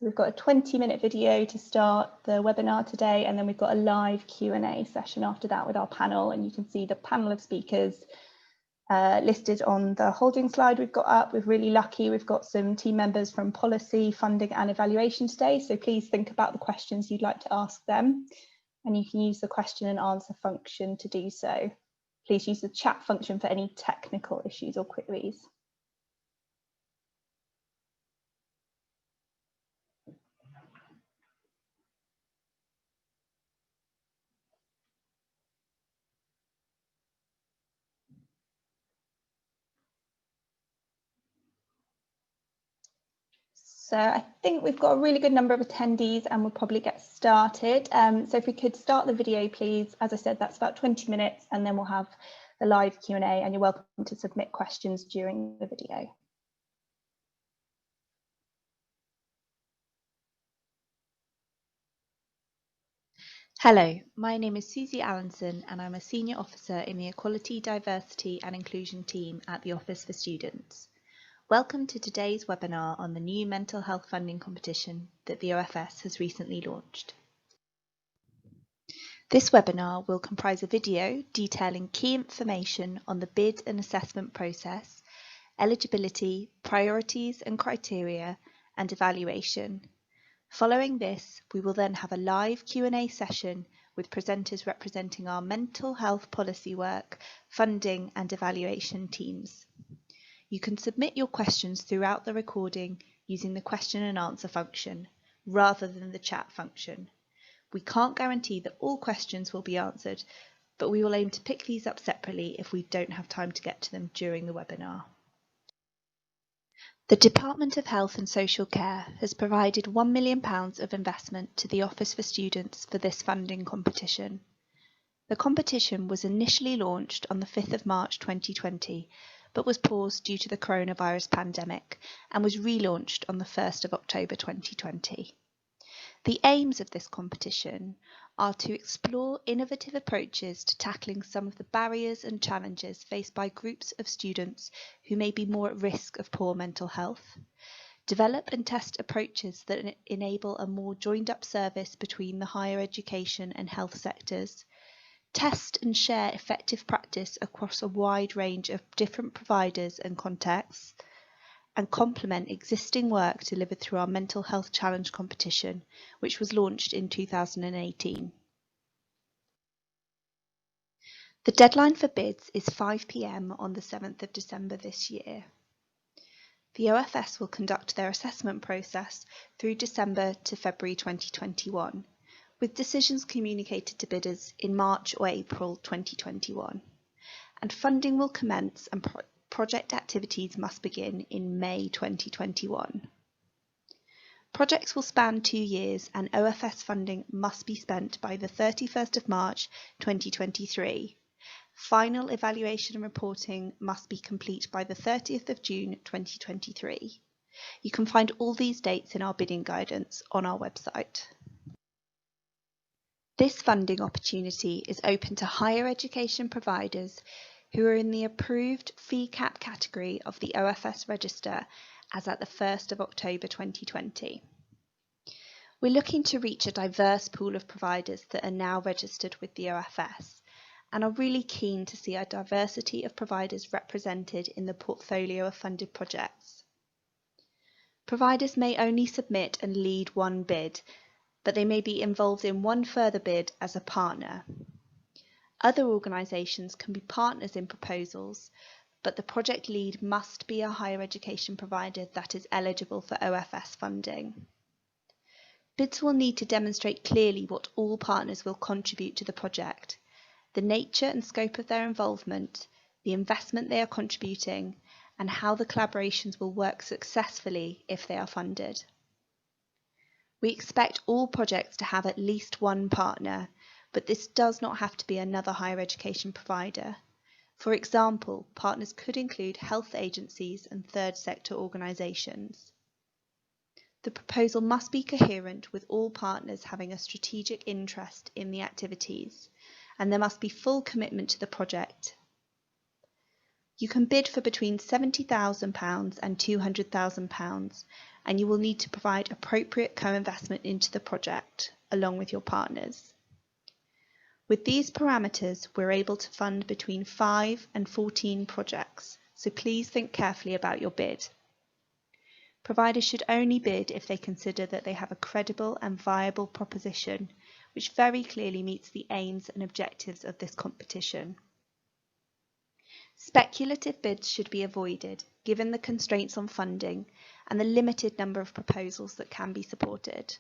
So we've got a 20-minute video to start the webinar today, and then we've got a live Q&A session after that with our panel, and you can see the panel of speakers listed on the holding slide we've got up. We're really lucky, we've got some team members from policy, funding and evaluation today, so please think about the questions you'd like to ask them, and you can use the question and answer function to do so. Please use the chat function for any technical issues or queries. So I think we've got a really good number of attendees and we'll probably get started. So if we could start the video, please. As I said, that's about 20 minutes and then we'll have the live Q&A, and you're welcome to submit questions during the video. Hello, my name is Susie Allenson and I'm a Senior Officer in the Equality, Diversity and Inclusion team at the Office for Students. Welcome to today's webinar on the new mental health funding competition that the OFS has recently launched. This webinar will comprise a video detailing key information on the bid and assessment process, eligibility, priorities and criteria, and evaluation. Following this, we will then have a live Q&A session with presenters representing our mental health policy work, funding and evaluation teams. You can submit your questions throughout the recording using the question and answer function rather than the chat function. We can't guarantee that all questions will be answered, but we will aim to pick these up separately if we don't have time to get to them during the webinar. The Department of Health and Social Care has provided £1 million of investment to the Office for Students for this funding competition. The competition was initially launched on the 5th of March 2020, but was paused due to the coronavirus pandemic and was relaunched on the 1st of October 2020. The aims of this competition are to explore innovative approaches to tackling some of the barriers and challenges faced by groups of students who may be more at risk of poor mental health, develop and test approaches that enable a more joined-up service between the higher education and health sectors, test and share effective practice across a wide range of different providers and contexts, and complement existing work delivered through our Mental Health Challenge competition, which was launched in 2018. The deadline for bids is 5 p.m. on the 7th of December this year. The OFS will conduct their assessment process through December to February 2021, with decisions communicated to bidders in March or April 2021, and funding will commence and project activities must begin in May 2021. Projects will span 2 years and OFS funding must be spent by the 31st of March 2023. Final evaluation and reporting must be complete by the 30th of June 2023. You can find all these dates in our bidding guidance on our website. This funding opportunity is open to higher education providers who are in the approved fee cap category of the OFS register as at the 1st of October 2020. We're looking to reach a diverse pool of providers that are now registered with the OFS and are really keen to see a diversity of providers represented in the portfolio of funded projects. Providers may only submit and lead one bid, but they may be involved in one further bid as a partner. Other organisations can be partners in proposals, but the project lead must be a higher education provider that is eligible for OFS funding. Bids will need to demonstrate clearly what all partners will contribute to the project, the nature and scope of their involvement, the investment they are contributing, and how the collaborations will work successfully if they are funded. We expect all projects to have at least one partner, but this does not have to be another higher education provider. For example, partners could include health agencies and third sector organisations. The proposal must be coherent with all partners having a strategic interest in the activities, and there must be full commitment to the project. You can bid for between £70,000 and £200,000, and you will need to provide appropriate co-investment into the project, along with your partners. With these parameters, we're able to fund between 5 and 14 projects, so please think carefully about your bid. Providers should only bid if they consider that they have a credible and viable proposition, which very clearly meets the aims and objectives of this competition. Speculative bids should be avoided, given the constraints on funding and the limited number of proposals that can be supported.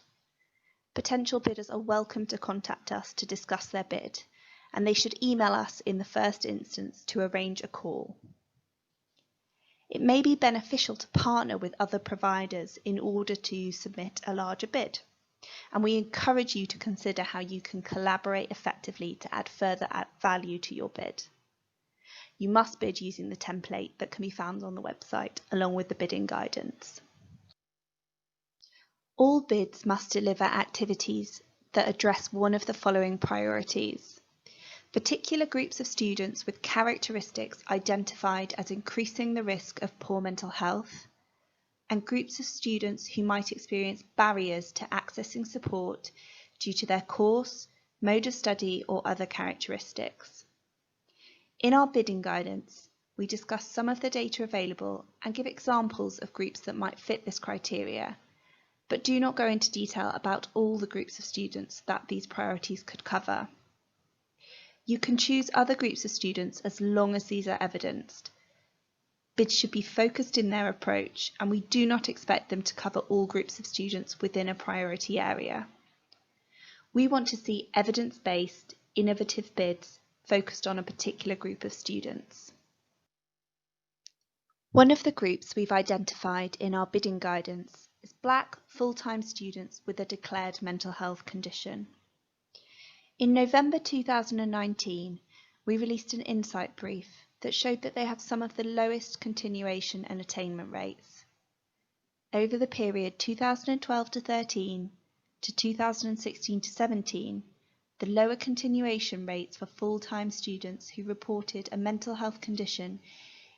Potential bidders are welcome to contact us to discuss their bid, and they should email us in the first instance to arrange a call. It may be beneficial to partner with other providers in order to submit a larger bid, and we encourage you to consider how you can collaborate effectively to add further value to your bid. You must bid using the template that can be found on the website, along with the bidding guidance. All bids must deliver activities that address one of the following priorities: particular groups of students with characteristics identified as increasing the risk of poor mental health, and groups of students who might experience barriers to accessing support due to their course, mode of study, or other characteristics. In our bidding guidance, we discuss some of the data available and give examples of groups that might fit this criteria, but do not go into detail about all the groups of students that these priorities could cover. You can choose other groups of students as long as these are evidenced. Bids should be focused in their approach, and we do not expect them to cover all groups of students within a priority area. We want to see evidence-based, innovative bids focused on a particular group of students. One of the groups we've identified in our bidding guidance is Black full-time students with a declared mental health condition. In November 2019, we released an insight brief that showed that they have some of the lowest continuation and attainment rates. Over the period 2012 to 13 to 2016 to 17, the lower continuation rates for full-time students who reported a mental health condition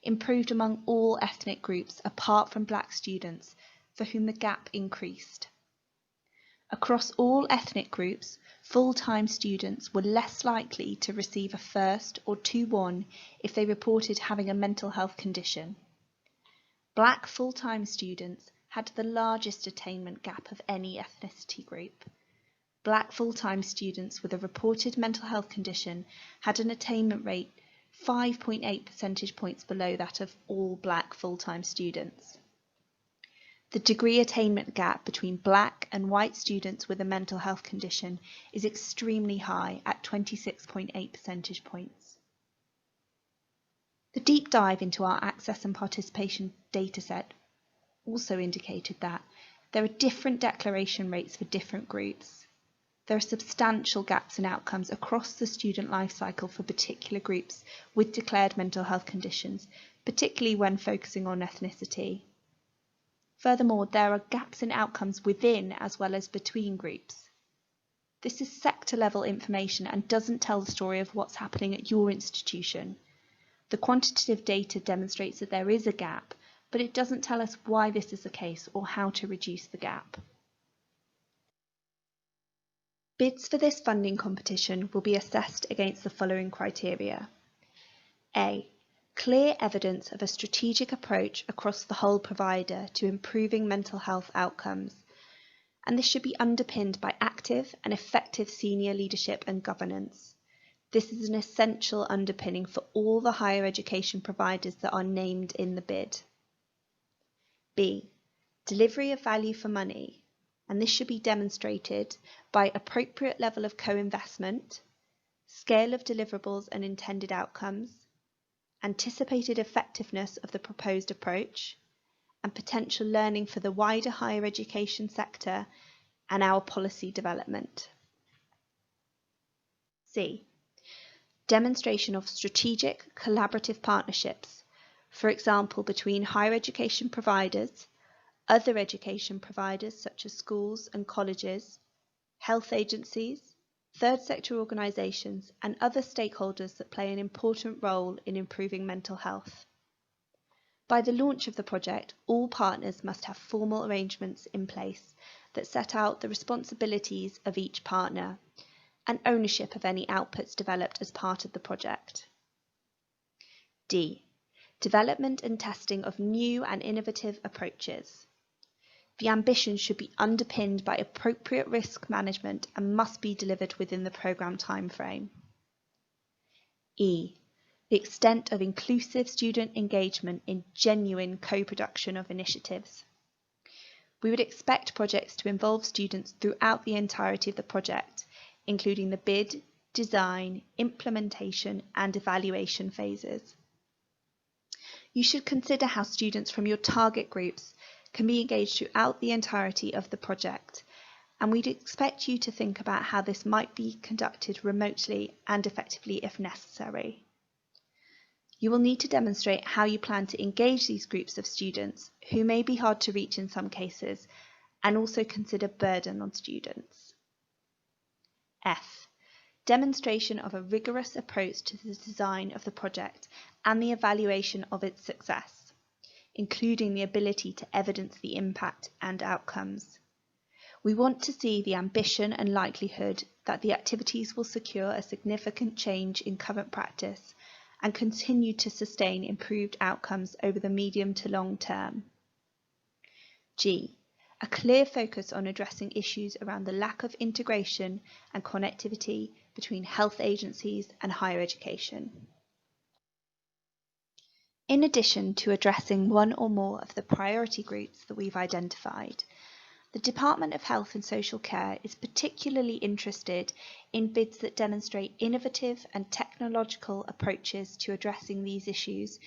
improved among all ethnic groups apart from Black students, for whom the gap increased. Across all ethnic groups, full-time students were less likely to receive a first or 2-1 if they reported having a mental health condition. Black full-time students had the largest attainment gap of any ethnicity group. Black full-time students with a reported mental health condition had an attainment rate 5.8 percentage points below that of all Black full-time students. The degree attainment gap between Black and white students with a mental health condition is extremely high at 26.8 percentage points. The deep dive into our access and participation dataset also indicated that there are different declaration rates for different groups. There are substantial gaps in outcomes across the student life cycle for particular groups with declared mental health conditions, particularly when focusing on ethnicity. Furthermore, there are gaps in outcomes within as well as between groups. This is sector-level information and doesn't tell the story of what's happening at your institution. The quantitative data demonstrates that there is a gap, but it doesn't tell us why this is the case or how to reduce the gap. Bids for this funding competition will be assessed against the following criteria. A. Clear evidence of a strategic approach across the whole provider to improving mental health outcomes, and this should be underpinned by active and effective senior leadership and governance. This is an essential underpinning for all the higher education providers that are named in the bid. B. Delivery of value for money, and this should be demonstrated by appropriate level of co-investment, scale of deliverables and intended outcomes, anticipated effectiveness of the proposed approach, and potential learning for the wider higher education sector and our policy development. C. Demonstration of strategic collaborative partnerships, for example between higher education providers, other education providers such as schools and colleges, health agencies, third sector organisations and other stakeholders that play an important role in improving mental health. By the launch of the project, all partners must have formal arrangements in place that set out the responsibilities of each partner and ownership of any outputs developed as part of the project. D. Development and testing of new and innovative approaches. The ambition should be underpinned by appropriate risk management and must be delivered within the programme timeframe. E. The extent of inclusive student engagement in genuine co-production of initiatives. We would expect projects to involve students throughout the entirety of the project, including the bid, design, implementation, and evaluation phases. You should consider how students from your target groups can be engaged throughout the entirety of the project, and we'd expect you to think about how this might be conducted remotely and effectively if necessary. You will need to demonstrate how you plan to engage these groups of students, who may be hard to reach in some cases, and also consider burden on students. F. Demonstration of a rigorous approach to the design of the project and the evaluation of its success, including the ability to evidence the impact and outcomes. We want to see the ambition and likelihood that the activities will secure a significant change in current practice and continue to sustain improved outcomes over the medium to long term. G. A clear focus on addressing issues around the lack of integration and connectivity between health agencies and higher education. In addition to addressing one or more of the priority groups that we've identified, the Department of Health and Social Care is particularly interested in bids that demonstrate innovative and technological approaches to addressing these issues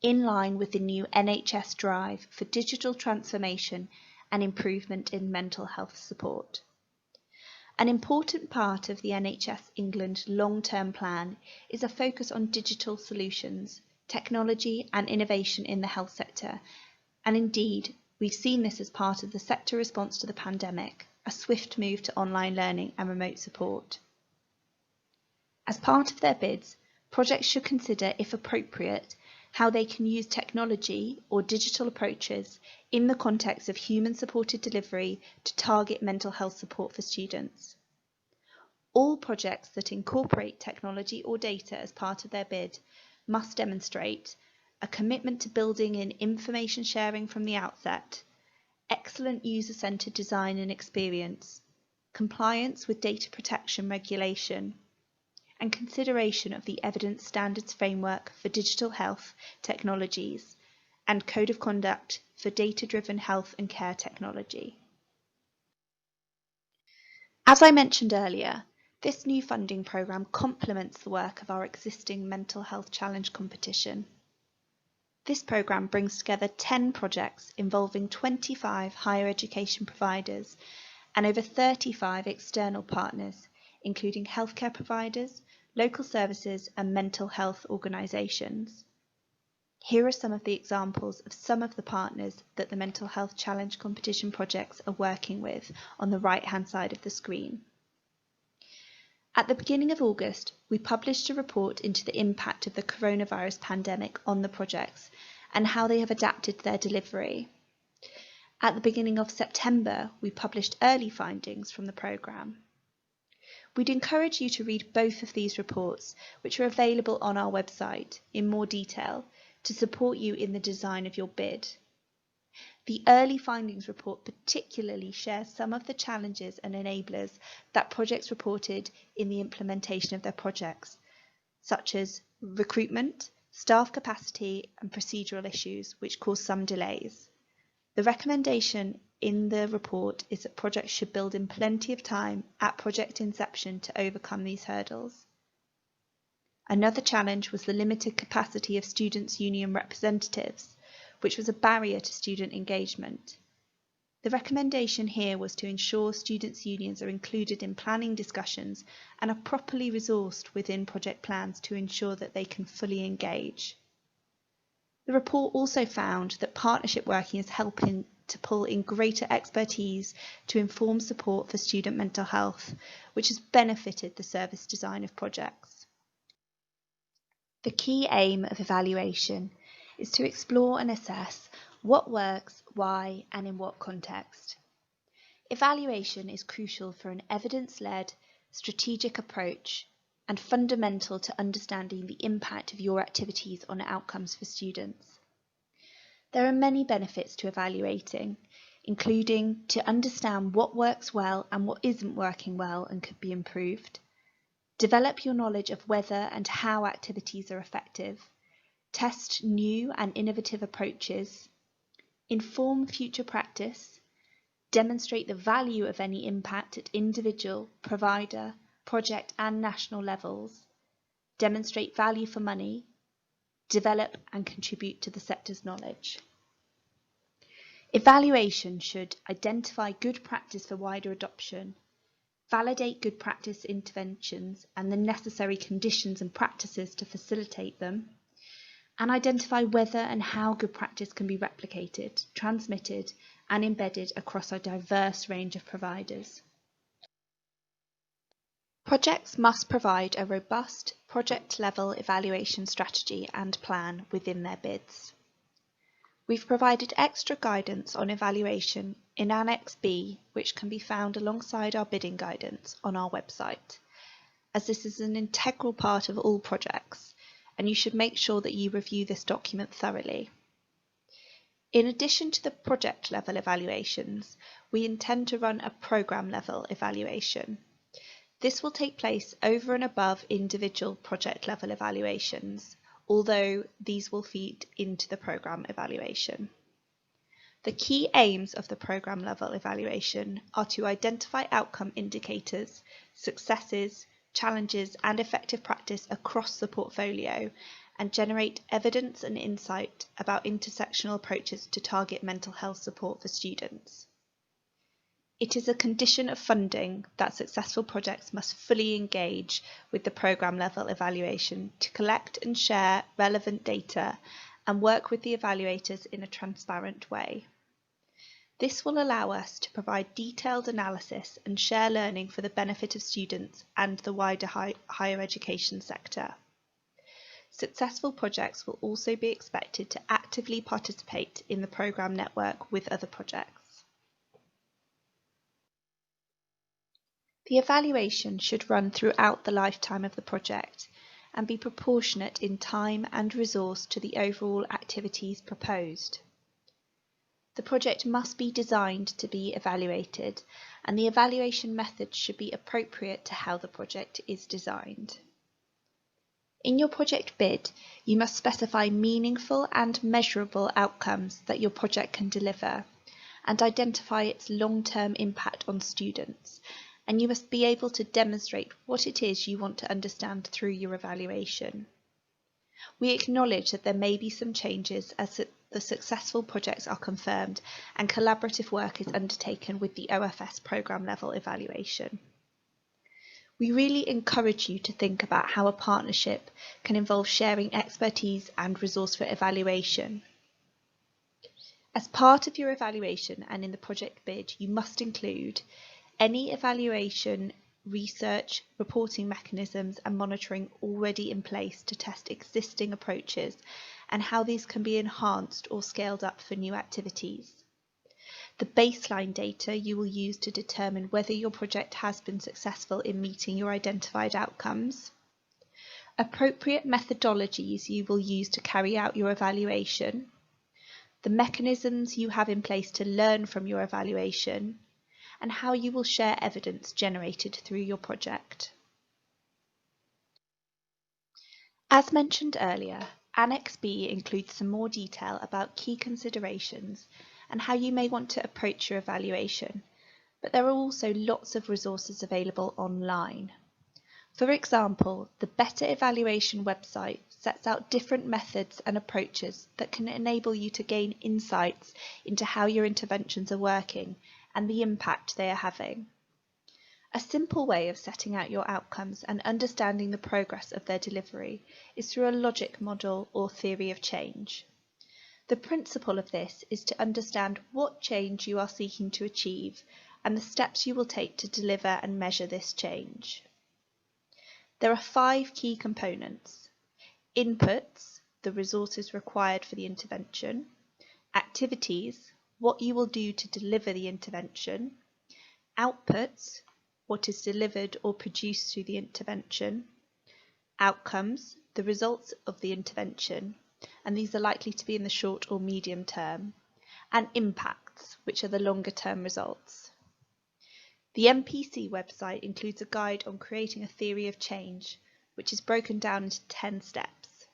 in line with the new NHS drive for digital transformation and improvement in mental health support. An important part of the NHS England long-term plan is a focus on digital solutions, technology and innovation in the health sector, and indeed, we've seen this as part of the sector response to the pandemic, a swift move to online learning and remote support. As part of their bids, projects should consider, if appropriate, how they can use technology or digital approaches in the context of human-supported delivery to target mental health support for students. All projects that incorporate technology or data as part of their bid must demonstrate a commitment to building in information sharing from the outset, excellent user-centered design and experience, compliance with data protection regulation, and consideration of the evidence standards framework for digital health technologies and code of conduct for data-driven health and care technology. As I mentioned earlier, this new funding programme complements the work of our existing Mental Health Challenge competition. This programme brings together 10 projects involving 25 higher education providers and over 35 external partners, including healthcare providers, local services and mental health organisations. Here are some of the examples of some of the partners that the Mental Health Challenge competition projects are working with on the right-hand side of the screen. At the beginning of August, we published a report into the impact of the coronavirus pandemic on the projects and how they have adapted their delivery. At the beginning of September, we published early findings from the programme. We'd encourage you to read both of these reports, which are available on our website in more detail to support you in the design of your bid. The early findings report particularly shares some of the challenges and enablers that projects reported in the implementation of their projects, such as recruitment, staff capacity and procedural issues which cause some delays. The recommendation in the report is that projects should build in plenty of time at project inception to overcome these hurdles. Another challenge was the limited capacity of students' union representatives, which was a barrier to student engagement. The recommendation here was to ensure students' unions are included in planning discussions and are properly resourced within project plans to ensure that they can fully engage. The report also found that partnership working is helping to pull in greater expertise to inform support for student mental health, which has benefited the service design of projects. The key aim of evaluation is to explore and assess what works, why, and in what context. Evaluation is crucial for an evidence-led, strategic approach and fundamental to understanding the impact of your activities on outcomes for students. There are many benefits to evaluating, including to understand what works well and what isn't working well and could be improved, develop your knowledge of whether and how activities are effective, test new and innovative approaches, inform future practice, demonstrate the value of any impact at individual, provider, project and national levels, demonstrate value for money, develop and contribute to the sector's knowledge. Evaluation should identify good practice for wider adoption, validate good practice interventions and the necessary conditions and practices to facilitate them, and identify whether and how good practice can be replicated, transmitted, and embedded across a diverse range of providers. Projects must provide a robust project-level evaluation strategy and plan within their bids. We've provided extra guidance on evaluation in Annex B, which can be found alongside our bidding guidance on our website, as this is an integral part of all projects, and you should make sure that you review this document thoroughly. In addition to the project level evaluations, we intend to run a programme level evaluation. This will take place over and above individual project level evaluations, although these will feed into the programme evaluation. The key aims of the programme level evaluation are to identify outcome indicators, successes, challenges and effective practice across the portfolio and generate evidence and insight about intersectional approaches to target mental health support for students. It is a condition of funding that successful projects must fully engage with the programme level evaluation to collect and share relevant data and work with the evaluators in a transparent way. This will allow us to provide detailed analysis and share learning for the benefit of students and the wider higher education sector. Successful projects will also be expected to actively participate in the programme network with other projects. The evaluation should run throughout the lifetime of the project and be proportionate in time and resource to the overall activities proposed. The project must be designed to be evaluated, and the evaluation methods should be appropriate to how the project is designed. In your project bid, you must specify meaningful and measurable outcomes that your project can deliver, and identify its long-term impact on students, and you must be able to demonstrate what it is you want to understand through your evaluation. We acknowledge that there may be some changes as the successful projects are confirmed and collaborative work is undertaken with the OFS programme level evaluation. We really encourage you to think about how a partnership can involve sharing expertise and resource for evaluation. As part of your evaluation and in the project bid, you must include any evaluation, research, reporting mechanisms and monitoring already in place to test existing approaches and how these can be enhanced or scaled up for new activities. The baseline data you will use to determine whether your project has been successful in meeting your identified outcomes. Appropriate methodologies you will use to carry out your evaluation. The mechanisms you have in place to learn from your evaluation, and how you will share evidence generated through your project. As mentioned earlier, Annex B includes some more detail about key considerations and how you may want to approach your evaluation, but there are also lots of resources available online. For example, the Better Evaluation website sets out different methods and approaches that can enable you to gain insights into how your interventions are working and the impact they are having. A simple way of setting out your outcomes and understanding the progress of their delivery is through a logic model or theory of change. The principle of this is to understand what change you are seeking to achieve and the steps you will take to deliver and measure this change. There are 5 key components: inputs, the resources required for the intervention. Activities, what you will do to deliver the intervention. Outputs, what is delivered or produced through the intervention. Outcomes, the results of the intervention, and these are likely to be in the short or medium term. And impacts, which are the longer term results. The MPC website includes a guide on creating a theory of change, which is broken down into 10 steps.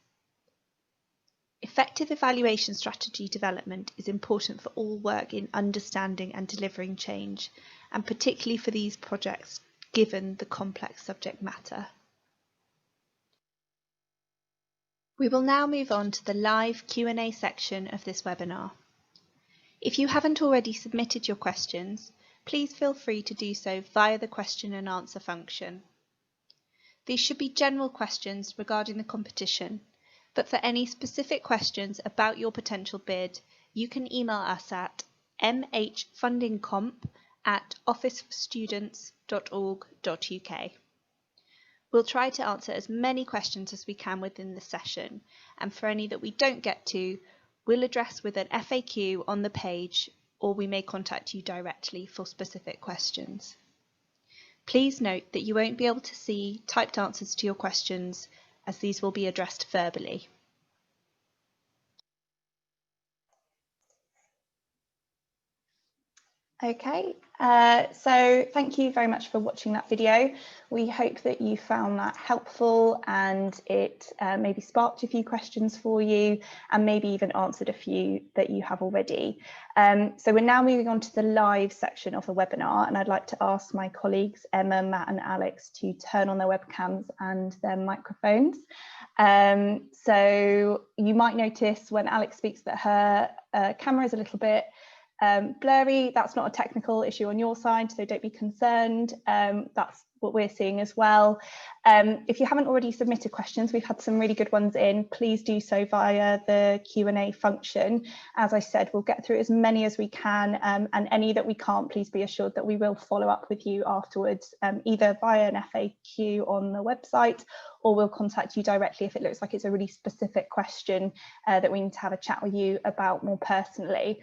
Effective evaluation strategy development is important for all work in understanding and delivering change, and particularly for these projects, given the complex subject matter. We will now move on to the live Q&A section of this webinar. If you haven't already submitted your questions, please feel free to do so via the question and answer function. These should be general questions regarding the competition, but for any specific questions about your potential bid, you can email us at mhfundingcomp@officeforstudents.org.uk. We'll try to answer as many questions as we can within the session, and for any that we don't get to, we'll address with an FAQ on the page, or we may contact you directly for specific questions. Please note that you won't be able to see typed answers to your questions, as these will be addressed verbally. Okay, so thank you very much for watching that video. We hope that you found that helpful and it maybe sparked a few questions for you and maybe even answered a few that you have already. So we're now moving on to the live section of the webinar, and I'd like to ask my colleagues Emma, Matt and Alex to turn on their webcams and their microphones. So you might notice when Alex speaks that her camera is a little bit blurry. That's not a technical issue on your side, so don't be concerned. That's what we're seeing as well. If you haven't already submitted questions, we've had some really good ones in. Please do so via the Q&A function. As I said, we'll get through as many as we can, and any that we can't, please be assured that we will follow up with you afterwards, either via an FAQ on the website, or we'll contact you directly if it looks like it's a really specific question that we need to have a chat with you about more personally.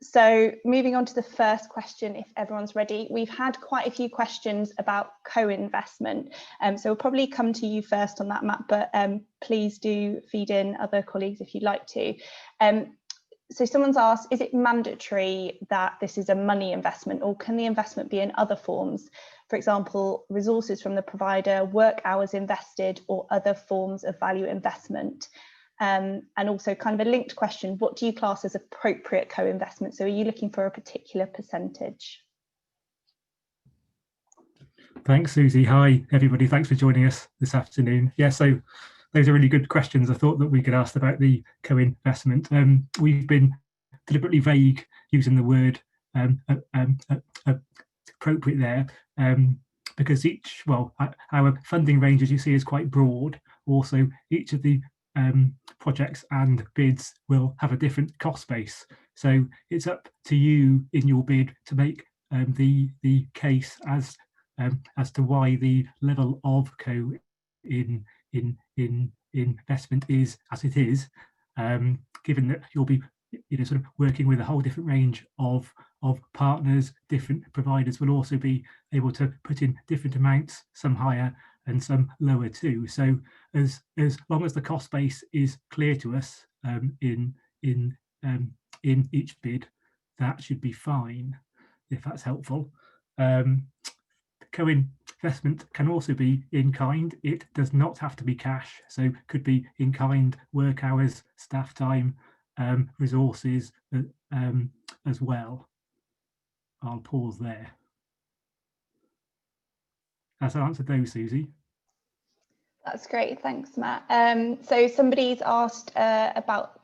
So moving on to the first question, if everyone's ready. We've had quite a few questions about co-investment, so we'll probably come to you first on that, Matt, but please do feed in other colleagues if you'd like to. So someone's asked, is it mandatory that this is a money investment, or can the investment be in other forms? For example, resources from the provider, work hours invested, or other forms of value investment? And also kind of a linked question, what do you class as appropriate co-investment? So are you looking for a particular percentage? Thanks, Susie. Hi, everybody. Thanks for joining us this afternoon. Yeah, so those are really good questions. I thought that we could ask about the co-investment. We've been deliberately vague using the word appropriate there, because our funding range, as you see, is quite broad. Also, each of the projects and bids will have a different cost base, so it's up to you in your bid to make the case as to why the level of investment is as it is, given that you'll be sort of working with a whole different range of partners. Different providers will also be able to put in different amounts, some higher and some lower too. So as long as the cost base is clear to us in each bid, that should be fine, if that's helpful. Co-investment can also be in kind. It does not have to be cash, so could be in kind, work hours, staff time, resources as well. I'll pause there. Has that answered those, Susie? That's great, thanks, Matt. So somebody's asked about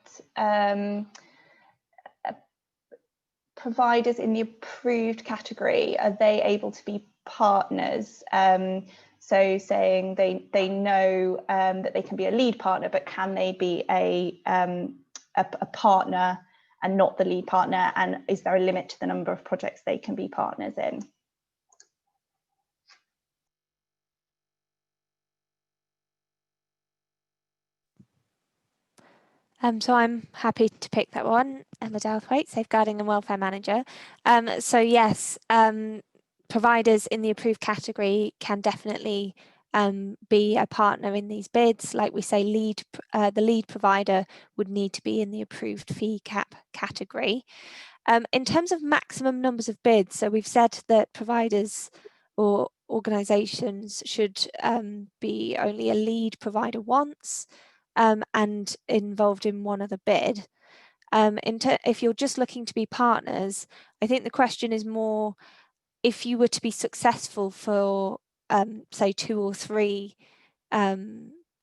providers in the approved category. Are they able to be partners? So saying they know that they can be a lead partner, but can they be a partner and not the lead partner? And is there a limit to the number of projects they can be partners in? So I'm happy to pick that one. Emma Douthwaite, Safeguarding and Welfare Manager. So yes, providers in the approved category can definitely be a partner in these bids. Like we say, the lead provider would need to be in the approved fee cap category. In terms of maximum numbers of bids, so we've said that providers or organisations should be only a lead provider once and involved in one other bid. If you're just looking to be partners, I think the question is more, if you were to be successful for say 2 or 3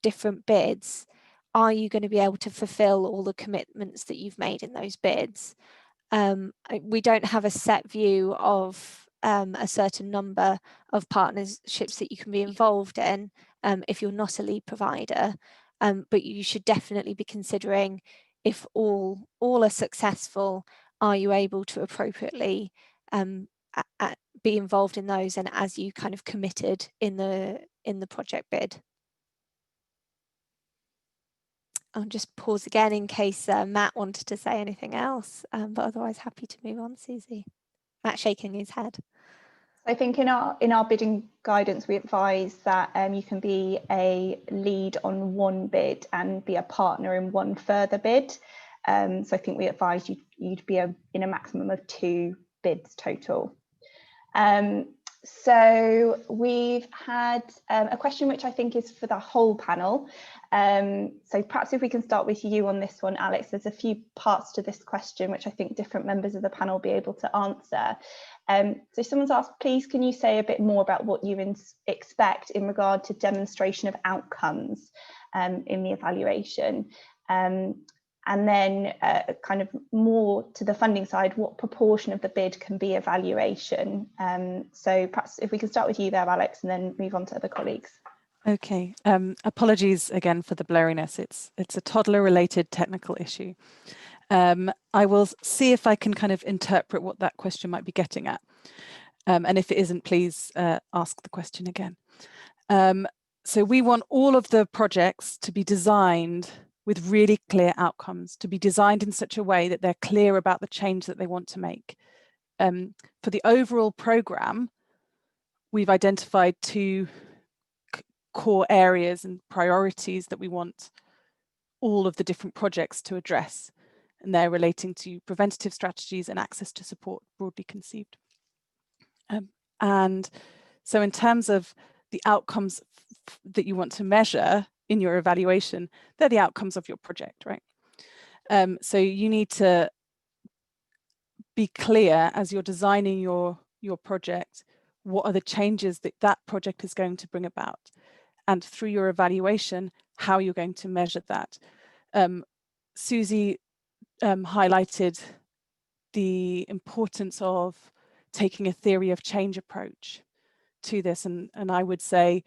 different bids, are you going to be able to fulfill all the commitments that you've made in those bids? We don't have a set view of a certain number of partnerships that you can be involved in if you're not a lead provider, but you should definitely be considering, if all are successful, are you able to appropriately be involved in those and as you kind of committed in the project bid. I'll just pause again in case Matt wanted to say anything else, but otherwise happy to move on. Susie. Matt shaking his head. I think in our bidding guidance, we advise that you can be a lead on one bid and be a partner in one further bid. So I think we advise you'd be in a maximum of 2 bids total. So we've had a question which I think is for the whole panel. So perhaps if we can start with you on this one, Alex. There's a few parts to this question which I think different members of the panel will be able to answer. So someone's asked, please can you say a bit more about what you expect in regard to demonstration of outcomes in the evaluation? And then kind of more to the funding side, what proportion of the bid can be evaluation? So perhaps if we can start with you there, Alex, and then move on to other colleagues. Okay, apologies again for the blurriness. It's a toddler-related technical issue. I will see if I can kind of interpret what that question might be getting at. And if it isn't, please ask the question again. So we want all of the projects to be designed with really clear outcomes, to be designed in such a way that they're clear about the change that they want to make. For the overall programme, we've identified 2 core areas and priorities that we want all of the different projects to address, and they're relating to preventative strategies and access to support, broadly conceived. And so in terms of the outcomes that you want to measure in your evaluation, they're the outcomes of your project, right? So you need to be clear as you're designing your project, what are the changes that that project is going to bring about, and through your evaluation, how you're going to measure that. Susie highlighted the importance of taking a theory of change approach to this, and I would say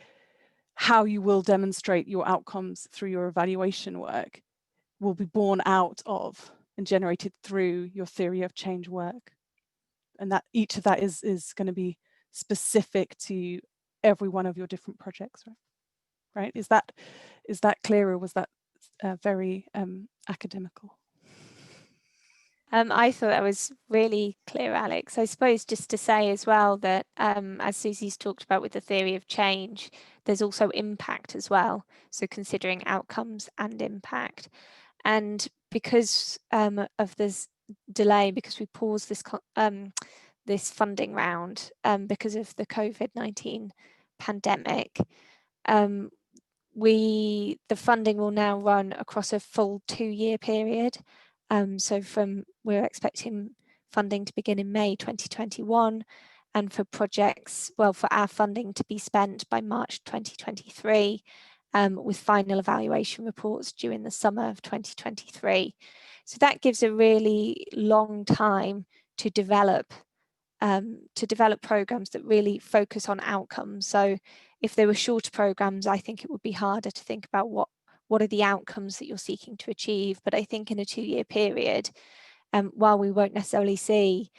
how you will demonstrate your outcomes through your evaluation work will be born out of and generated through your theory of change work, and that each of that is going to be specific to every one of your different projects, right? Is that clear, or was that very academical? I thought that was really clear, Alex. I suppose just to say as well that as Susie's talked about with the theory of change, there's also impact as well. So considering outcomes and impact. And because of this delay, because we paused this funding round because of the COVID-19 pandemic, the funding will now run across a full 2-year period. So we're expecting funding to begin in May 2021, and for projects, well, for our funding to be spent by March 2023, with final evaluation reports due in the summer of 2023. So that gives a really long time to develop programs that really focus on outcomes. So if there were shorter programs, I think it would be harder to think about what are the outcomes that you're seeking to achieve. But I think in a 2-year period, while we won't necessarily see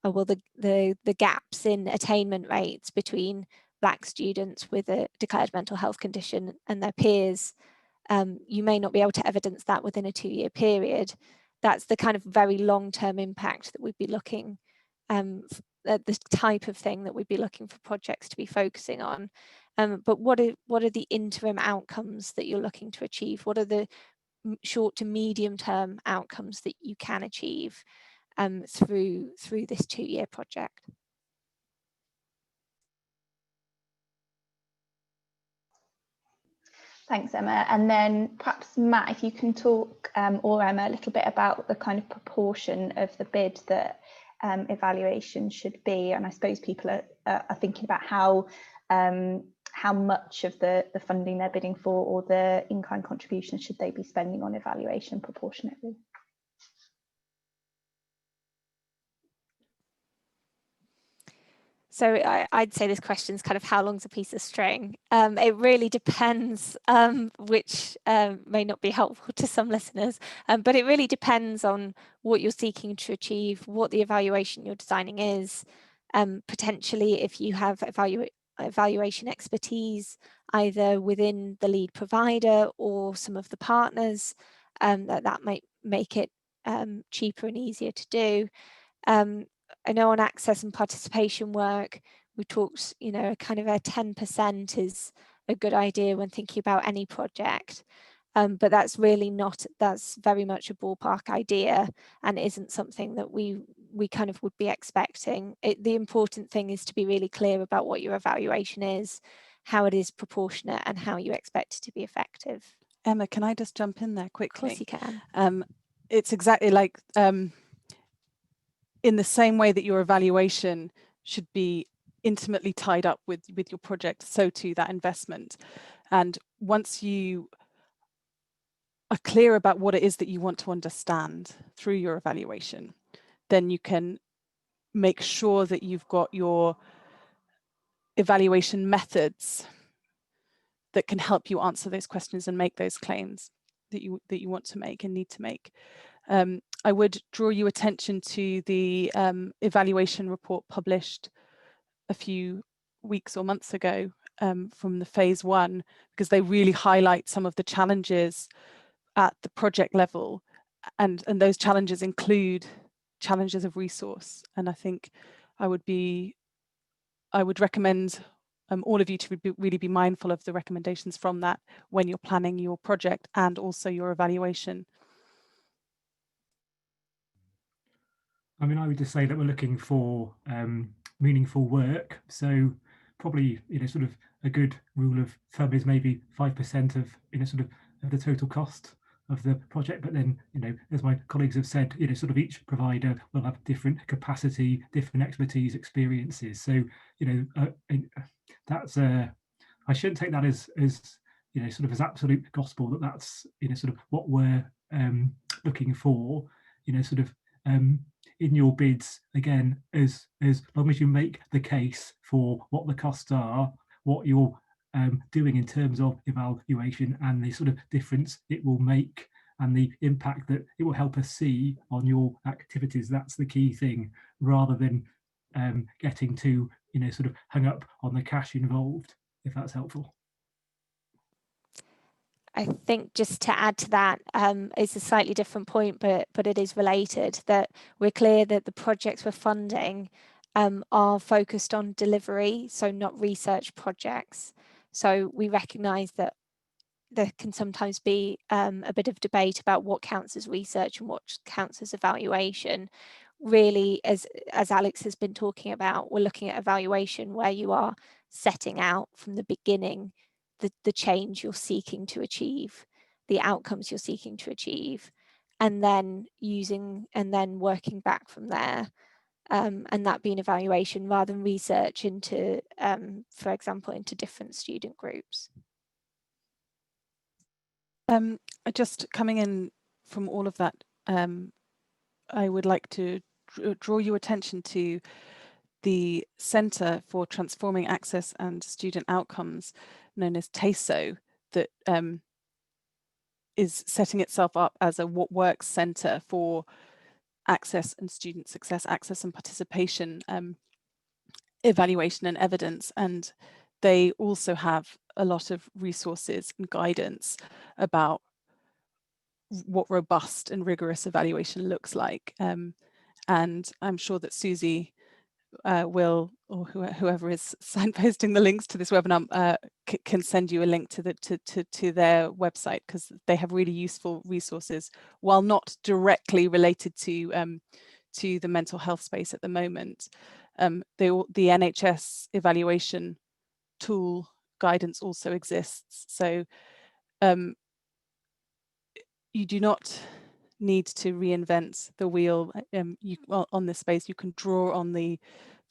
the gaps in attainment rates between Black students with a declared mental health condition and their peers you may not be able to evidence that within a 2-year period. That's the kind of very long-term impact that we'd be looking at, the type of thing that we'd be looking for projects to be focusing on. But what are the interim outcomes that you're looking to achieve? What are the short to medium term outcomes that you can achieve through this 2-year project? Thanks, Emma. And then perhaps Matt, if you can talk, or Emma, a little bit about the kind of proportion of the bid that evaluation should be. And I suppose people are thinking about how much of the funding they're bidding for, or the in-kind contribution, should they be spending on evaluation proportionately? So I'd say this question is kind of, how long's a piece of string? It really depends, which may not be helpful to some listeners, but it really depends on what you're seeking to achieve, what the evaluation you're designing is, potentially if you have evaluation expertise either within the lead provider or some of the partners, that might make it cheaper and easier to do. I know on access and participation work, we talked, kind of a 10% is a good idea when thinking about any project. But that's really not, that's very much a ballpark idea and isn't something that we kind of would be expecting. The important thing is to be really clear about what your evaluation is, how it is proportionate, and how you expect it to be effective. Emma, can I just jump in there quickly? Of course you can. It's exactly like, in the same way that your evaluation should be intimately tied up with your project, so too that investment. And once you are clear about what it is that you want to understand through your evaluation, then you can make sure that you've got your evaluation methods that can help you answer those questions and make those claims that you want to make and need to make. I would draw your attention to the evaluation report published a few weeks or months ago from the phase 1, because they really highlight some of the challenges at the project level, and those challenges include challenges of resource. And I think I would recommend all of you to really be mindful of the recommendations from that when you're planning your project and also your evaluation. I mean, I would just say that we're looking for meaningful work. So probably, sort of a good rule of thumb is maybe 5% of, sort of the total cost of the project. But then, as my colleagues have said, sort of each provider will have different capacity, different expertise, experiences. So, that's I shouldn't take that as sort of as absolute gospel that that's sort of what we're looking for. Sort of in your bids, again, as long as you make the case for what the costs are, what you're doing in terms of evaluation, and the sort of difference it will make and the impact that it will help us see on your activities. That's the key thing, rather than getting too sort of hung up on the cash involved, if that's helpful. I think just to add to that, it's a slightly different point, but it is related, that we're clear that the projects we're funding are focused on delivery, so not research projects. So we recognise that there can sometimes be a bit of debate about what counts as research and what counts as evaluation. Really, as Alex has been talking about, we're looking at evaluation where you are setting out from the beginning the change you're seeking to achieve, the outcomes you're seeking to achieve, and then working back from there, and that being evaluation rather than research into, for example, into different student groups. Just coming in from all of that, I would like to draw your attention to the Centre for Transforming Access and Student Outcomes, known as TASO, that is setting itself up as a What Works Centre for access and student success, access and participation, evaluation and evidence. And they also have a lot of resources and guidance about what robust and rigorous evaluation looks like. And I'm sure that Susie will, or whoever is signposting the links to this webinar, can send you a link to their website, because they have really useful resources, while not directly related to the mental health space at the moment. The NHS evaluation tool guidance also exists, so you do not need to reinvent the wheel on this space. You can draw on the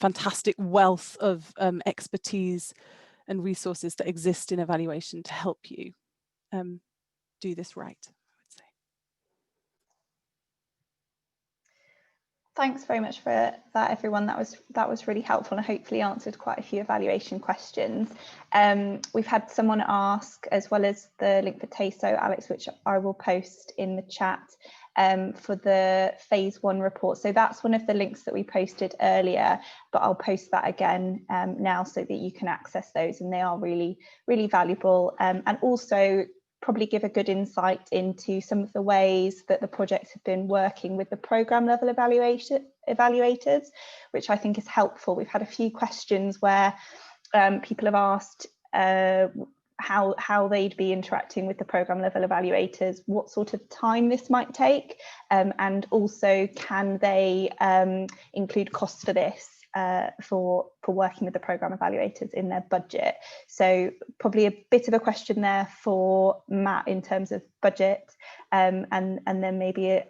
fantastic wealth of expertise and resources that exist in evaluation to help you do this right, I would say. Thanks very much for that, everyone. That was really helpful and hopefully answered quite a few evaluation questions. We've had someone ask, as well as the link for TASO, Alex, which I will post in the chat, for the phase 1 report. So that's one of the links that we posted earlier, but I'll post that again now so that you can access those, and they are really, really valuable, and also probably give a good insight into some of the ways that the projects have been working with the programme level evaluators, which I think is helpful. We've had a few questions where people have asked how they'd be interacting with the programme level evaluators, what sort of time this might take, and also can they include costs for this, for working with the programme evaluators in their budget. So probably a bit of a question there for Matt in terms of budget, and then maybe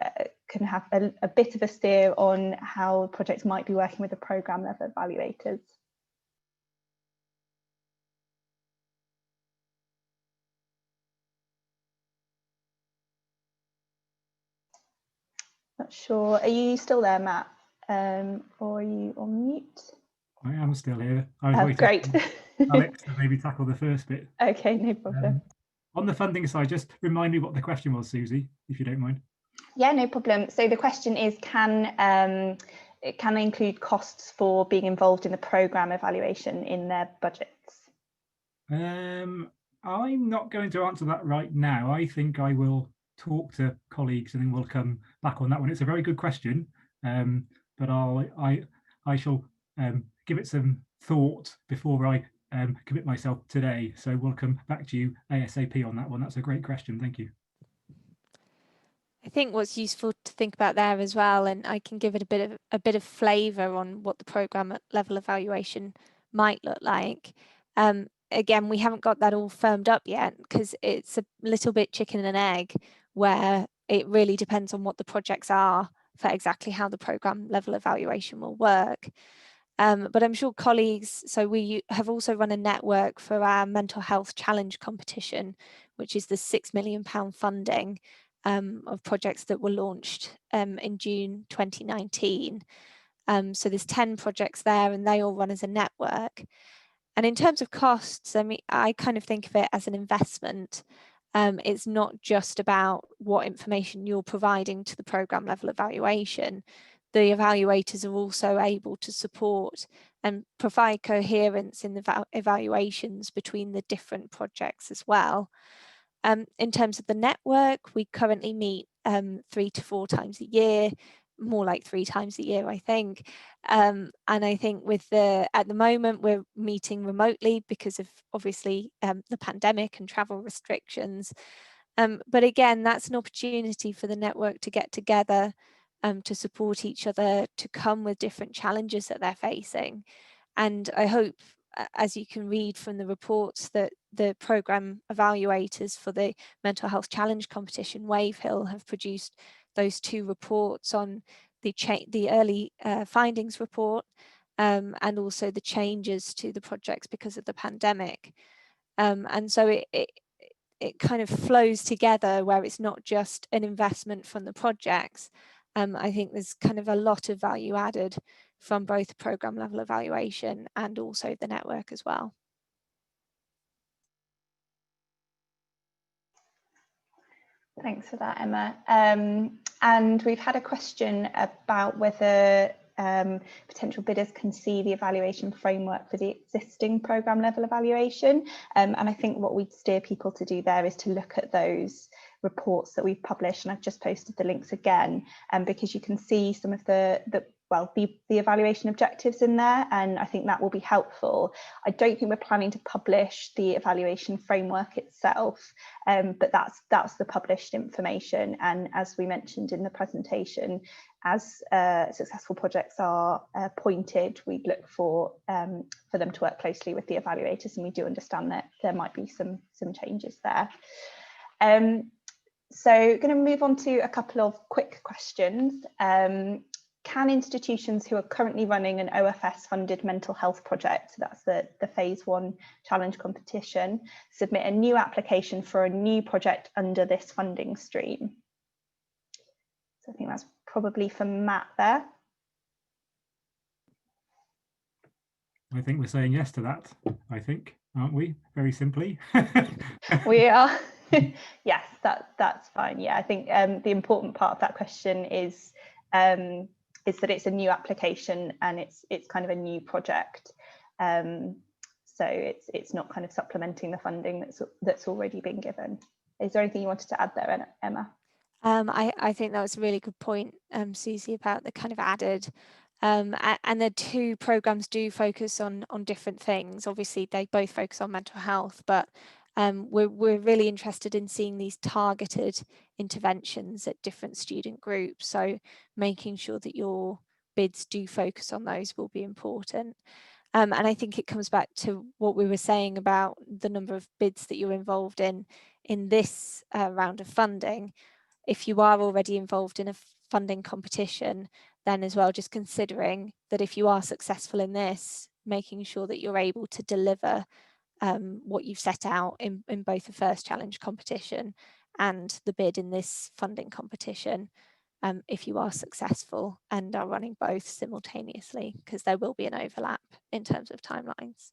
can have a bit of a steer on how projects might be working with the programme level evaluators. Not sure. Are you still there, Matt? Or are you on mute? I am still here. I was waiting great. for Alex to maybe tackle the first bit. Okay, no problem. On the funding side, just remind me what the question was, Susie, if you don't mind. Yeah, no problem. So the question is, can they include costs for being involved in the programme evaluation in their budgets? I'm not going to answer that right now. I think I will talk to colleagues and then we'll come back on that one. It's a very good question, but I shall give it some thought before I commit myself today. So we'll come back to you ASAP on that one. That's a great question. Thank you. I think what's useful to think about there as well, and I can give it a bit of flavour on what the programme level evaluation might look like. Again, we haven't got that all firmed up yet, because it's a little bit chicken and egg, where it really depends on what the projects are for exactly how the programme level evaluation will work. But I'm sure colleagues, so we have also run a network for our mental health challenge competition, which is the £6 million funding of projects that were launched in June 2019. So there's 10 projects there, and they all run as a network. And in terms of costs, I mean, I kind of think of it as an investment. It's not just about what information you're providing to the programme level evaluation. The evaluators are also able to support and provide coherence in the evaluations between the different projects as well. In terms of the network, we currently meet 3 to 4 times a year, more like 3 times a year, I think. And I think at the moment, we're meeting remotely because of obviously the pandemic and travel restrictions. But again, that's an opportunity for the network to get together, to support each other, to come with different challenges that they're facing. And I hope, as you can read from the reports, that the programme evaluators for the Mental Health Challenge competition, Wave Hill, have produced those 2 reports on the early findings report, and also the changes to the projects because of the pandemic. And so it kind of flows together, where it's not just an investment from the projects. I think there's kind of a lot of value added from both the programme level evaluation and also the network as well. Thanks for that, Emma. And we've had a question about whether potential bidders can see the evaluation framework for the existing programme level evaluation. And I think what we'd steer people to do there is to look at those reports that we've published, and I've just posted the links again, because you can see some of the evaluation objectives in there, and I think that will be helpful. I don't think we're planning to publish the evaluation framework itself, but that's the published information. And as we mentioned in the presentation, as successful projects are appointed, we'd look for them to work closely with the evaluators, and we do understand that there might be some changes there. So going to move on to a couple of quick questions. Can institutions who are currently running an OFS funded mental health project, so that's the phase 1 challenge competition, submit a new application for a new project under this funding stream? So I think that's probably for Matt there. I think we're saying yes to that, I think, aren't we? Very simply. We are. Yes, that's fine. Yeah, I think the important part of that question is that it's a new application and it's kind of a new project. So it's not kind of supplementing the funding that's already been given. Is there anything you wanted to add there, Emma? I think that was a really good point, Susie, about the kind of added, and the two programmes do focus on different things. Obviously, they both focus on mental health, but we're really interested in seeing these targeted interventions at different student groups. So making sure that your bids do focus on those will be important. And I think it comes back to what we were saying about the number of bids that you're involved in this round of funding. If you are already involved in a funding competition, then as well, just considering that if you are successful in this, making sure that you're able to deliver what you've set out in both the first challenge competition and the bid in this funding competition, if you are successful and are running both simultaneously, because there will be an overlap in terms of timelines.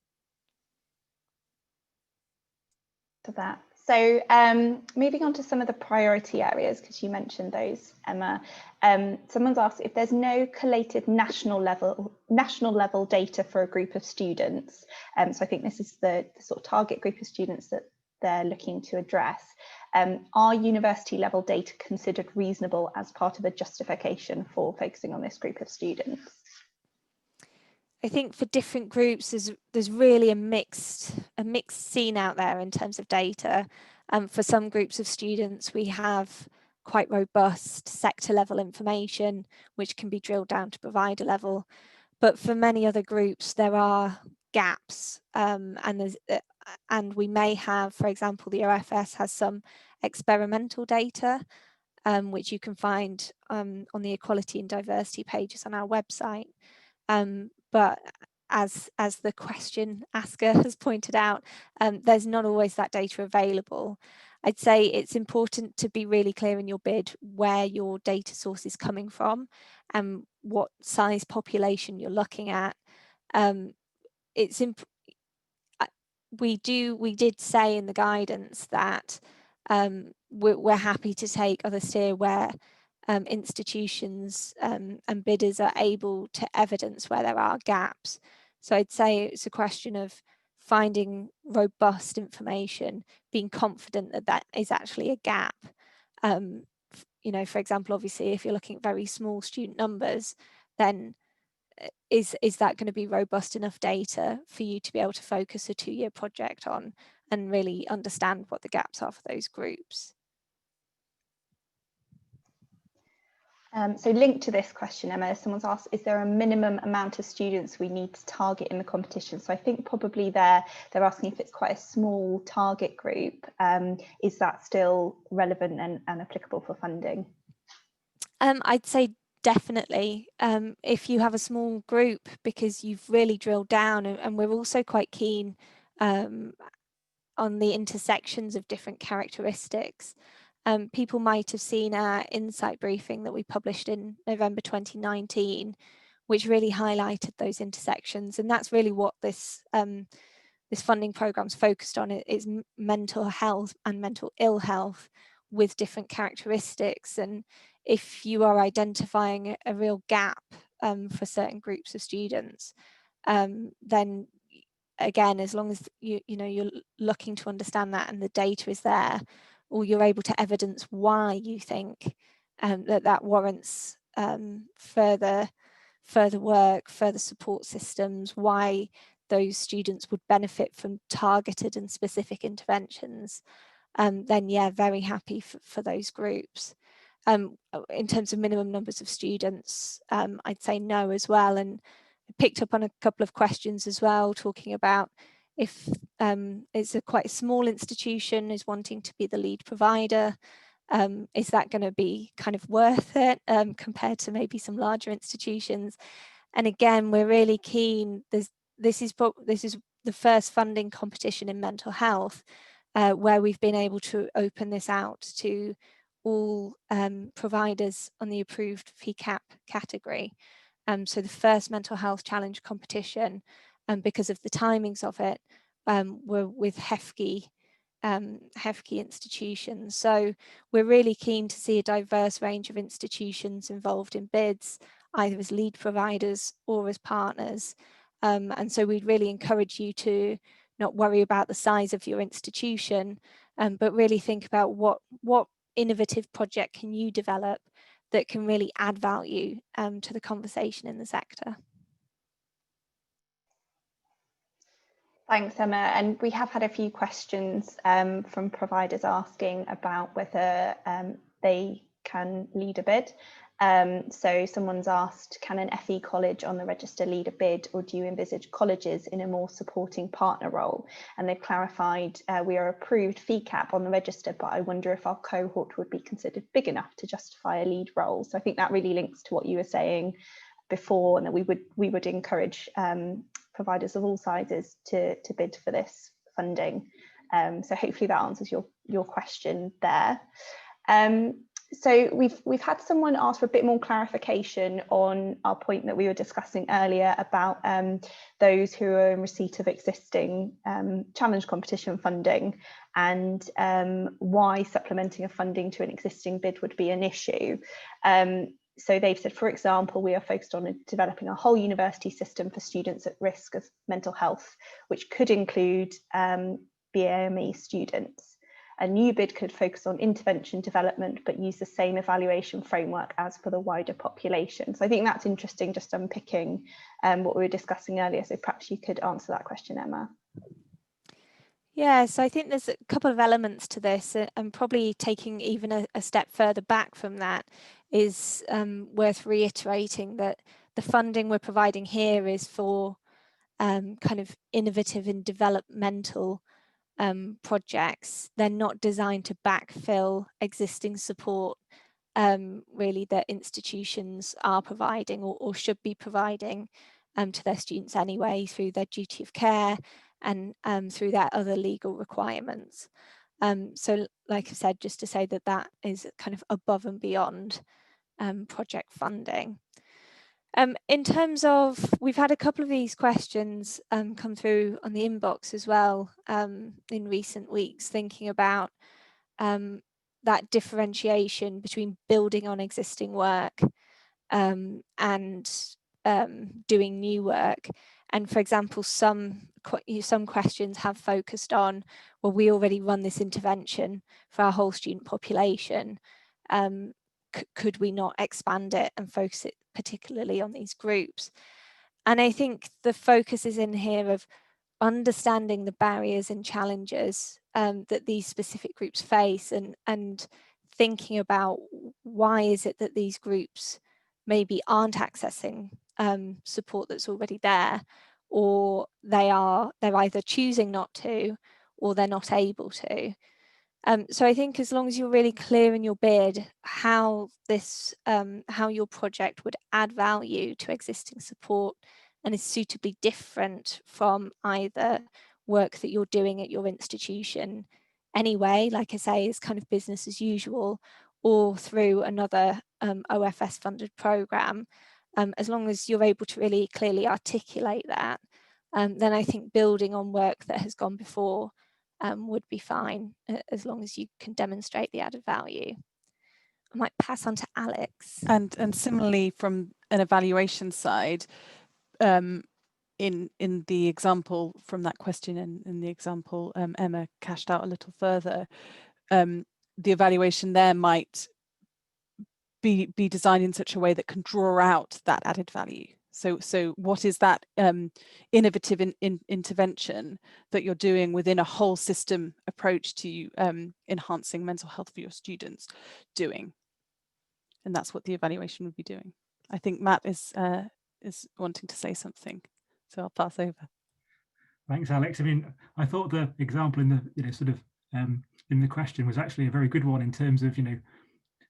For that. So moving on to some of the priority areas, because you mentioned those, Emma. Someone's asked if there's no collated national level data for a group of students. So I think this is the sort of target group of students that they're looking to address. Are university level data considered reasonable as part of a justification for focusing on this group of students? I think for different groups, there's really a mixed scene out there in terms of data. For some groups of students, we have quite robust sector level information, which can be drilled down to provider level. But for many other groups, there are gaps, and we may have, for example, the OFS has some experimental data, which you can find on the equality and diversity pages on our website. But as the question asker has pointed out, there's not always that data available. I'd say it's important to be really clear in your bid where your data source is coming from and what size population you're looking at. We did say in the guidance that we're happy to take other steer where institutions and bidders are able to evidence where there are gaps. So I'd say it's a question of finding robust information, being confident that that is actually a gap. You know, for example, obviously, if you're looking at very small student numbers, then is that going to be robust enough data for you to be able to focus a 2-year project on and really understand what the gaps are for those groups? So linked to this question, Emma, someone's asked, is there a minimum amount of students we need to target in the competition? So I think probably they're asking if it's quite a small target group, is that still relevant and applicable for funding? I'd say definitely. If you have a small group, because you've really drilled down, and we're also quite keen on the intersections of different characteristics. People might have seen our insight briefing that we published in November 2019, which really highlighted those intersections. And that's really what this funding program's focused on, is mental health and mental ill health with different characteristics. And if you are identifying a real gap for certain groups of students, then again, as long as you're looking to understand that and the data is there, or you're able to evidence why you think that warrants further work, further support systems, why those students would benefit from targeted and specific interventions, then yeah, very happy for those groups. In terms of minimum numbers of students, I'd say no as well, and I picked up on a couple of questions as well, talking about if it's quite a small institution is wanting to be the lead provider, is that going to be kind of worth it compared to maybe some larger institutions? And again, we're really keen. This is the first funding competition in mental health where we've been able to open this out to all providers on the approved fee cap category. So the first mental health challenge competition, because of the timings of it, were with hefty institutions. So we're really keen to see a diverse range of institutions involved in bids, either as lead providers or as partners. And so we'd really encourage you to not worry about the size of your institution, but really think about what innovative project can you develop that can really add value to the conversation in the sector. Thanks, Emma. And we have had a few questions from providers asking about whether they can lead a bid. So someone's asked, can an FE college on the register lead a bid, or do you envisage colleges in a more supporting partner role? And they've clarified, we are approved fee cap on the register, but I wonder if our cohort would be considered big enough to justify a lead role. So I think that really links to what you were saying before, and that we would encourage providers of all sizes to bid for this funding. So hopefully that answers your question there. So we've had someone ask for a bit more clarification on our point that we were discussing earlier about those who are in receipt of existing challenge competition funding, and why supplementing a funding to an existing bid would be an issue. So they've said, for example, we are focused on developing a whole university system for students at risk of mental health, which could include BAME students. A new bid could focus on intervention development, but use the same evaluation framework as for the wider population. So I think that's interesting, just unpicking what we were discussing earlier. So perhaps you could answer that question, Emma. Yeah, so I think there's a couple of elements to this, and probably taking even a step further back from that is worth reiterating that the funding we're providing here is for kind of innovative and developmental projects. They're not designed to backfill existing support really that institutions are providing or should be providing to their students anyway, through their duty of care and through their other legal requirements. So like I said, just to say that that is kind of above and beyond project funding. In terms of, we've had a couple of these questions come through on the inbox as well in recent weeks, thinking about that differentiation between building on existing work and doing new work. And for example, some questions have focused on, well, we already run this intervention for our whole student population. Could we not expand it and focus it particularly on these groups? And I think the focus is in here of understanding the barriers and challenges that these specific groups face, and thinking about why is it that these groups maybe aren't accessing support that's already there, or they're either choosing not to, or they're not able to. So I think as long as you're really clear in your bid how your project would add value to existing support and is suitably different from either work that you're doing at your institution anyway, like I say, is kind of business as usual, or through another OFS funded programme, as long as you're able to really clearly articulate that, then I think building on work that has gone before would be fine, as long as you can demonstrate the added value. I might pass on to Alex. And similarly, from an evaluation side, in the example from that question and in the example Emma cashed out a little further, the evaluation there might be designed in such a way that can draw out that added value. So what is that innovative intervention that you're doing within a whole system approach to enhancing mental health for your students doing? And that's what the evaluation would be doing. I think Matt is wanting to say something, so I'll pass over. Thanks, Alex. I mean, I thought the example in the sort of in the question was actually a very good one in terms of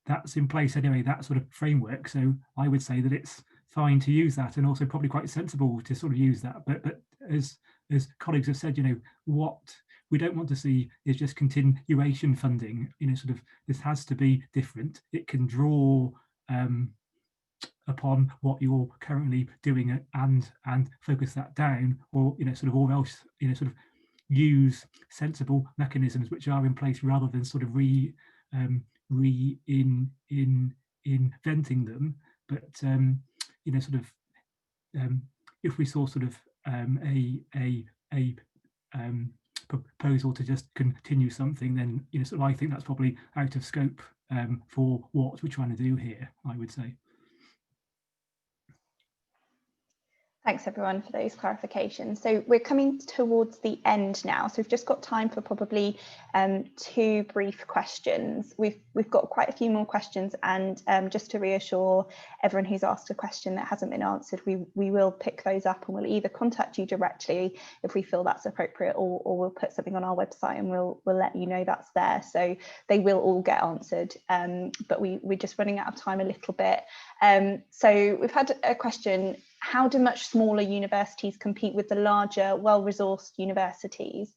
that's in place anyway, that sort of framework. So I would say that it's fine to use that, and also probably quite sensible to sort of use that. But as colleagues have said, what we don't want to see is just continuation funding. Sort of this has to be different. It can draw upon what you're currently doing and focus that down, or sort of all else sort of use sensible mechanisms which are in place rather than sort of inventing them. But sort of if we saw sort of a proposal to just continue something, then sort of I think that's probably out of scope for what we're trying to do here, I would say. Thanks everyone for those clarifications. So we're coming towards the end now. So we've just got time for probably 2 brief questions. We've got quite a few more questions, and just to reassure everyone who's asked a question that hasn't been answered, we will pick those up and we'll either contact you directly if we feel that's appropriate, or we'll put something on our website and we'll let you know that's there. So they will all get answered, but we're just running out of time a little bit. So we've had a question: how do much smaller universities compete with the larger, well-resourced universities,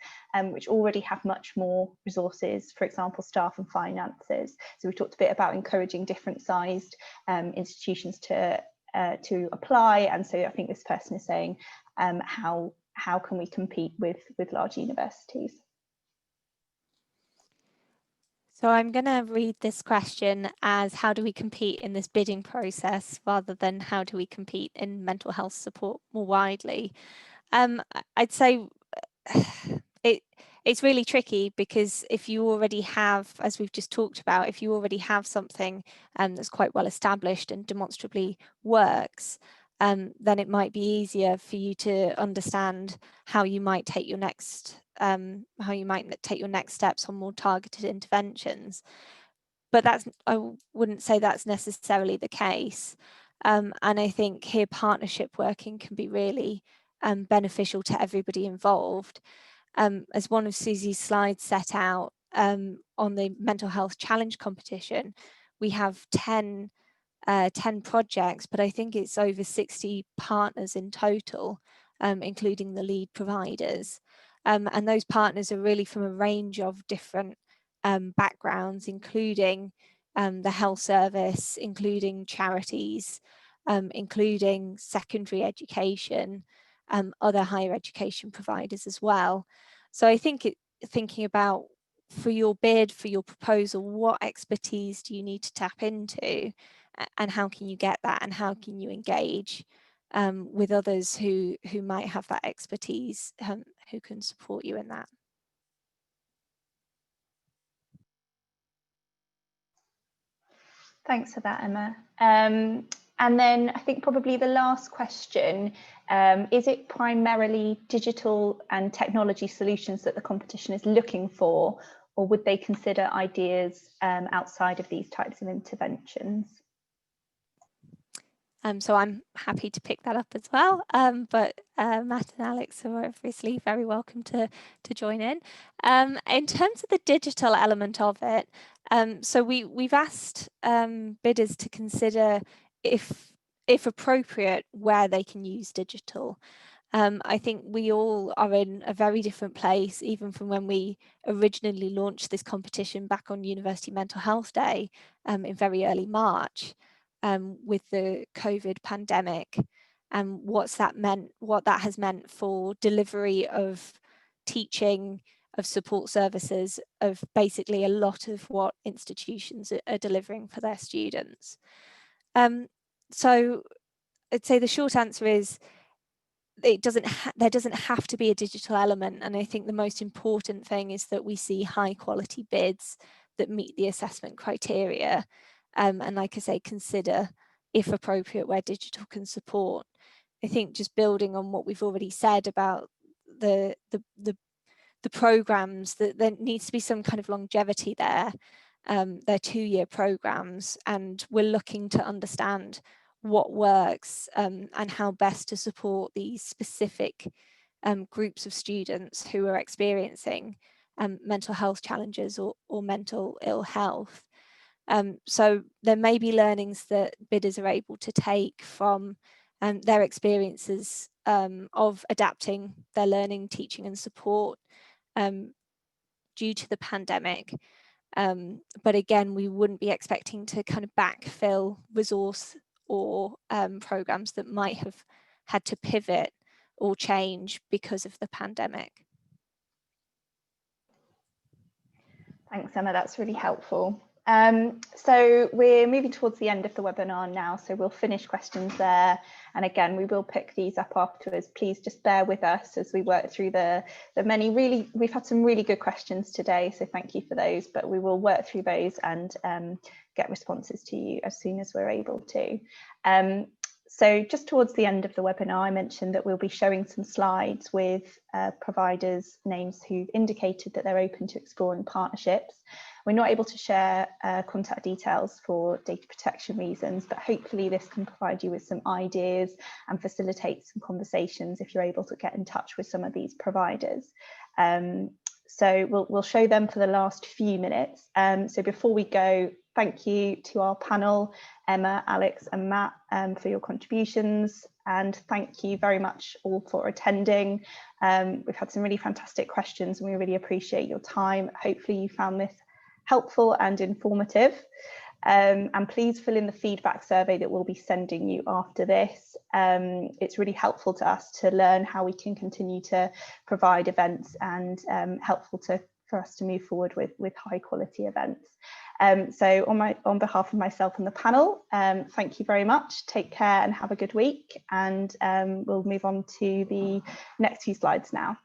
which already have much more resources, for example, staff and finances? So we talked a bit about encouraging different sized institutions to apply, and so I think this person is saying, how can we compete with large universities? So I'm going to read this question as how do we compete in this bidding process rather than how do we compete in mental health support more widely. I'd say it's really tricky, because if you already have, as we've just talked about, if you already have something that's quite well established and demonstrably works, then it might be easier for you to understand how you might take your next steps on more targeted interventions. But I wouldn't say that's necessarily the case. And I think here partnership working can be really beneficial to everybody involved. As one of Susie's slides set out, on the mental health challenge competition, we have 10 projects, but I think it's over 60 partners in total, including the lead providers. And those partners are really from a range of different backgrounds, including the health service, including charities, including secondary education, other higher education providers as well. So I think thinking about, for your bid, for your proposal, what expertise do you need to tap into, and how can you get that, and how can you engage with others who might have that expertise, who can support you in that. Thanks for that, Emma. And then I think probably the last question, is it primarily digital and technology solutions that the competition is looking for, or would they consider ideas outside of these types of interventions? So I'm happy to pick that up as well, but Matt and Alex are obviously very welcome to join in. In terms of the digital element of it, so we've asked bidders to consider, if appropriate, where they can use digital. I think we all are in a very different place, even from when we originally launched this competition back on University Mental Health Day in very early March. With the COVID pandemic, and what that has meant for delivery of teaching, of support services, of basically a lot of what institutions are delivering for their students. So I'd say the short answer is there doesn't have to be a digital element, and I think the most important thing is that we see high quality bids that meet the assessment criteria, and like I say, consider if appropriate where digital can support. I think just building on what we've already said about the programs, that there needs to be some kind of longevity there. They're 2-year programs, and we're looking to understand what works and how best to support these specific groups of students who are experiencing mental health challenges or mental ill health. So there may be learnings that bidders are able to take from their experiences of adapting their learning, teaching and support due to the pandemic. But again, we wouldn't be expecting to kind of backfill resource or programs that might have had to pivot or change because of the pandemic. Thanks, Emma, that's really helpful. So we're moving towards the end of the webinar now, so we'll finish questions there. And again, we will pick these up afterwards. Please just bear with us as we work through the many we've had some really good questions today, so thank you for those, but we will work through those and get responses to you as soon as we're able to. So just towards the end of the webinar, I mentioned that we'll be showing some slides with providers' names who've indicated that they're open to exploring partnerships. We're not able to share contact details for data protection reasons, but hopefully this can provide you with some ideas and facilitate some conversations if you're able to get in touch with some of these providers. So we'll show them for the last few minutes. So before we go, thank you to our panel, Emma, Alex and Matt, for your contributions, and thank you very much all for attending. We've had some really fantastic questions and we really appreciate your time. Hopefully you found this helpful and informative. And please fill in the feedback survey that we'll be sending you after this. It's really helpful to us to learn how we can continue to provide events and helpful for us to move forward with high quality events. So on behalf of myself and the panel, thank you very much. Take care and have a good week. And we'll move on to the next few slides now.